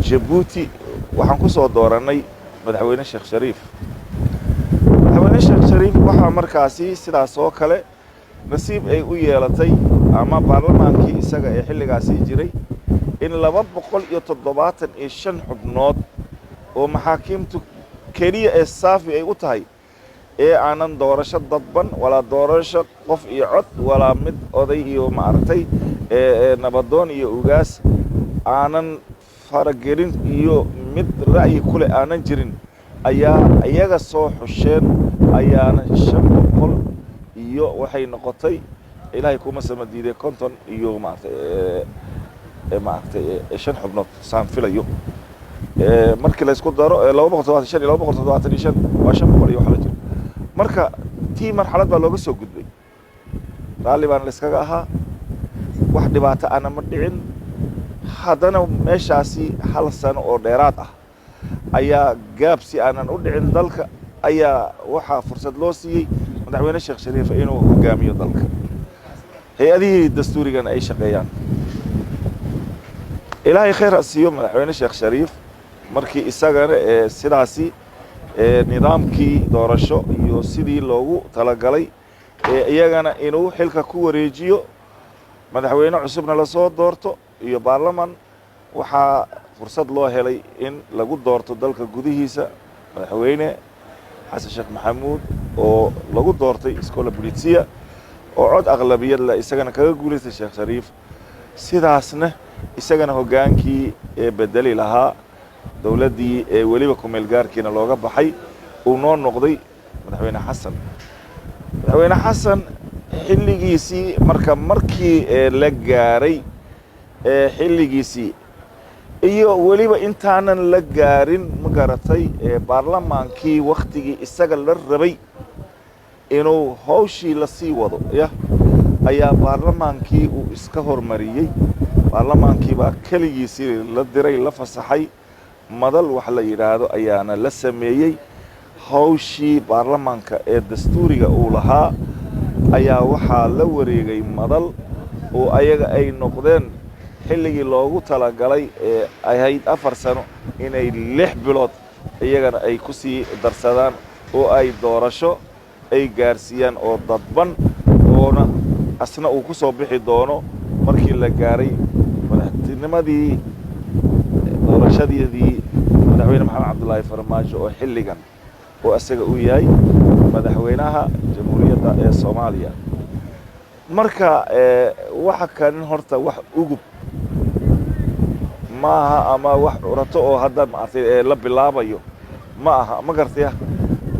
Jabuuti waxaan ku soo dooranay madaxweyne Sheekh Shariif. madaxweyne Sheekh Shariif waxa markaasi sidaas oo kale nasiib ay u yeelatay ama baarlamaankii isaga ee xilligaasi jiray in 275 xubnood oo maxaakiimtu kaliya ee saafi ay u tahay ee aanan doorasho dadban wala doorasho qof iyo cod wala mid oday iyo maartay nabadoon iyo ugaas aanan faragelin iyo mid ra'yi kule aanan jirin ayaa iyaga soo xusheen ayaana 500 iyo waxay noqotay ilaahay kuma samadiiday konton iyo maartay 5 xubnood saan filayo markii la isku daro 275 iyo 275 waa 500 iyo waxa la jiro marka tii marxalad baa looga soo gudbay raalli baan la iskaga ahaa wax dhibaato aan ma dhicin haddana meeshaasi hal sano oo dheeraad ah ayaa gaabsi aanan u dhicin dalka ayaa waxa fursad loo siiyay madaxweyne Sheekh Shariif inuu hogaamiyo dalka hay'adihii dastuurigan ay shaqeeyaan ilaahay khayr asiyo madaxweyne Sheekh Shariif markii isagana sidaasi nidaamkii doorasho iyo sidii loogu talagalay iyagana inuu xilka ku wareejiyo madaxweyne cusubna la soo doorto iyo baarlamaan waxaa fursad loo helay in lagu doorto dalka gudihiisa madaxweyne xasan sheekh maxamuud oo lagu doortay iskoola bulisiya oo cod aqlabiyad la isagana kaga guuleystay Sheekh Shariif sidaasna isagana hogaankii bedeli lahaa dawladdii waliba ku meel gaarkiina looga baxay uu noo noqday madaxweyne xasan xilligiisii markii la gaaray xilligiisii iyo waliba intaanan la gaarin ma garatay baarlamaankii waqtigii isaga la rabay inuu hawshii la sii wado ayaa baarlamaankii uu iska hormariyay baarlamaankii baa kaligiisii la diray la fasaxay madal wax la yiraahdo ayaana la sameeyay hawshii baarlamaanka ee dastuuriga uu lahaa ayaa waxaa la wareegay madal oo ayaga ay noqdeen xilligii loogu talagalay ay hayd 4 sano inay 6 bilood iyagana ay ku sii darsadaan oo ay doorasho ay gaarsiiyaan oo dadban oona asna uu ku soo bixi doono markii la gaaray madaxtinimadii doorashadii madaxweyne maxamed cabdullaahi farmaajo oo xilligan oo asaga uu yahay madaxweynaha jamhuuriyadda ee Soomaaliya marka waxa kan horta wax ugu maaha ama wax curato oo hadda maartay la bilaabayo ma aha ma gartay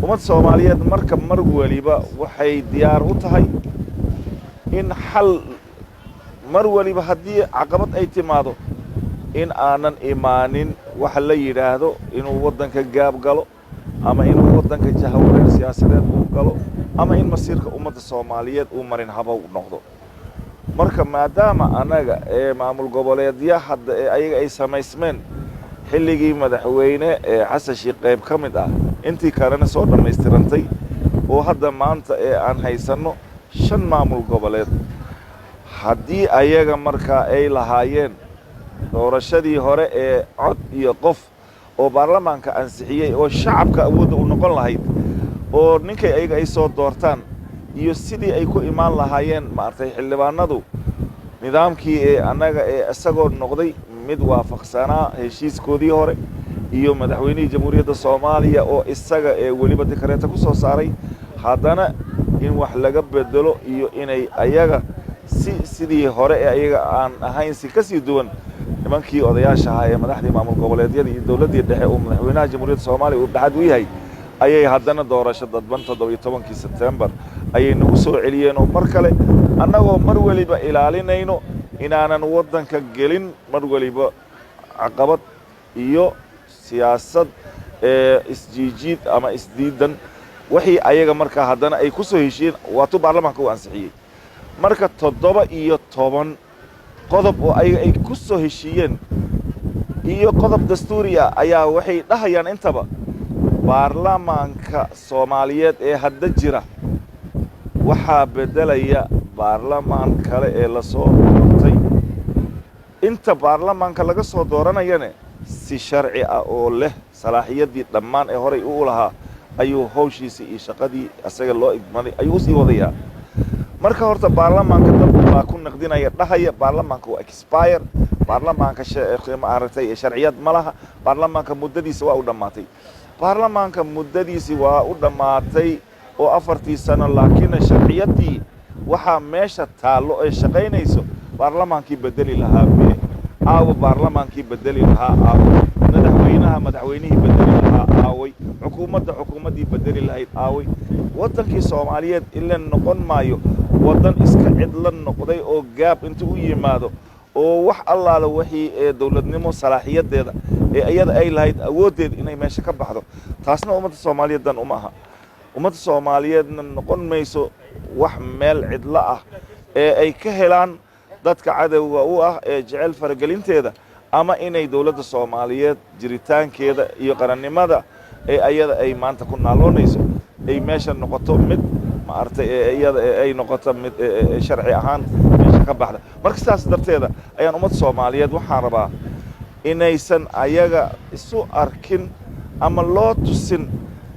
umad Soomaaliyeed marka mar waliba waxay diyaar u tahay in xal mar waliba haddii caqabad ay timaado in aanan imaanin wax la yiraahdo inuu wadanka gaab galo ama inuu wadanka jahwareer siyaasadeed uu galo ama in masiirka ummadda Soomaaliyeed uu marin habow noqdo marka maadaama anaga maamul goboleedya hadda ayaga ay samaysmeen xilligii madaxweyne xasan sheekh qayb ka mid ah intii kalena soo dhameystirantay oo hadda maanta aan haysano 5 maamul goboleed haddii ayaga marka ay lahaayeen doorashadii hore ee cod iyo qof oo baarlamaanka ansixiyay oo shacabka awoodda u noqon lahayd oo ninkay ayaga ay soo doortaan iyo sidii ay ku imaan lahaayeen maartay xildhibaanadu nidaamkii anaga isagoo noqday mid waafaqsanaa heshiiskoodii hore iyo madaxweynihii jamhuuriyadda Soomaaliya oo isaga waliba dikareeta ku soo saaray haddana in wax laga bedelo iyo inay ayaga sidii hore ayaga aan ahayn si kasii duwan nimankii odayaasha ahaa ee madaxdii maamul goboleedyada iyo dawladdii dhexe oo madaxweynaha jamhuuriyadda Soomaaliya uu dhaxad u yahay ayay haddana doorasho dadban 17 September ayay nagu soo celiyeen oo mar kale annagoo mar waliba ilaalinayno inaanan wadanka gelin mar waliba caqabad iyo siyaasad isjiijid ama isdiidan wixii ayaga marka haddana ay ku soo heshiyeen waatu baarlamaanka uu ansixiyay marka 17 qodob oo ayaga ay ku soo heshiyeen iyo qodob dastuuri ah ayaa waxay dhahayaan intaba baarlamaanka Soomaaliyeed ee hadda jira waxa bedelaya baarlamaan kale ee la soo doortay inta baarlamaanka laga soo dooranayana si sharci ah oo leh salaaxiyadii dhammaan ee horay u lahaa ayuu hawshiisii iyo shaqadii asaga loo igmaday ayuu usii wadayaa marka horta baarlamaanka dad baa ku naqdinaya dhahaya baarlamaanka waa expire baarlamaanka maaragtay sharciyad ma laha baarlamaanka muddadiisa waa u dhammaatay baarlamaanka muddadiisii waa u dhammaatay oo 4 sano laakiin sharciyadii waxaa meesha taallo ee shaqaynayso baarlamaankii bedeli lahaa aawo baarlamaankii bedeli lahaa aawo madaxweynihii bedeli lahaa aaway xukuumaddii bedeli lahayd aaway waddankii Soomaaliyeed ilaa noqon maayo waddan iska cidla noqday oo gaab inta u yimaado oo wax allaala wixii dawladnimo salaaxiyadeeda ee ayada ay lahayd awoodeed inay meesha ka baxdo taasna ummadda Soomaaliyeed dan uma aha ummadda Soomaaliyeedna noqon mayso wax meel cidla ah ee ay ka helaan dadka cadawga u ah ee jecel faragelinteeda ama inay dawladda Soomaaliyeed jiritaankeeda iyo qarannimada ee ayada ay maanta ku naaloonayso ay meesha noqoto mid maartay iyada ay noqoto mid sharci ahaan meesha ka baxda marka sidaas darteeda ayaan ummadda Soomaaliyeed waxaan rabaa inaysan ayaga isu arkin ama loo tusin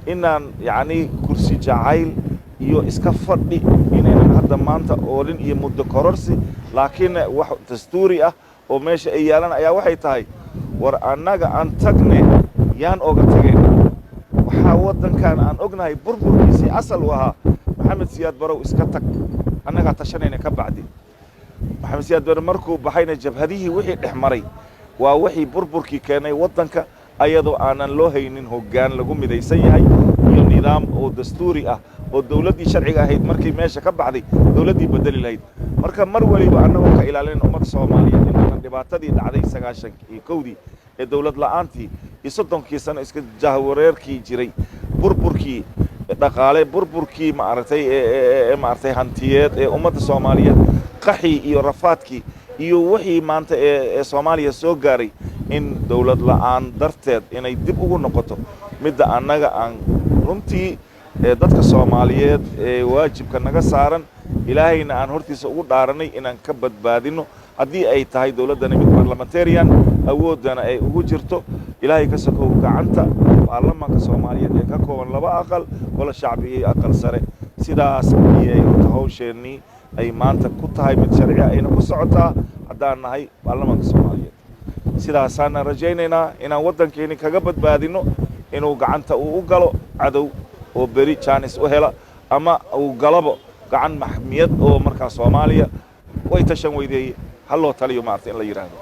inaan yani kursi jacayl iyo iska fadhi inaynan hadda maanta oolin iyo muddo kororsi laakiin wax dastuuri ah oo meesha ay yaalan ayaa waxay tahay war annaga aan tagne yaan oga tageen waxaa waddankan aan ognahay burburkiisii asal u ahaa maxamed siyaad barow iska tag annagaa tashanayna ka bacdi maxamed siyaad barow markuu baxayna jabhadihii wixii dhex maray waa wixii burburkii keenay waddanka ayadoo aanan loo haynin hoggaan lagu midaysan yahay iyo nidaam oo dastuuri ah oo dawladdii sharciga ahayd markii meesha ka baxday dawladdii bedeli lahayd marka mar waliba annagoo ka ilaalin ummadda Soomaaliyeed inaan dhibaatadii dhacday 91 ee dawlad la'aantii iyo 30 sano iska jahwareerkii jiray burburkii dhaqaale burburkii maartay hantiyeed ee ummadda Soomaaliyeed qaxi iyo rafaadkii iyo wixii maanta ee Soomaaliya soo gaaray in dawlad la'aan darteed inay dib ugu noqoto midda annaga aan runtii dadka Soomaaliyeed ee waajibka naga saaran ilaahayna aan hortiisa ugu dhaaranay inaan ka badbaadino haddii ay tahay dawladda mid parliamentarian awoodana ay ugu jirto ilaahay ka sokow gacanta baarlamaanka Soomaaliyeed ee ka kooban 2 aqal wala shacbi iyo aqal sare sidaas ayay hawsheenii ay maanta ku tahay mid sharci ah ayna ku socotaa haddaan nahay baarlamaanka Soomaaliyeed sidaasaan rajaynaynaa inaan waddankeeni kaga badbaadino inuu gacanta u galo cadow oo beri chance u hela ama uu galabo gacan maxmiyad oo markaa Soomaaliya way tashan weydeeyay hal loo taliyo maartay in la yiraahdo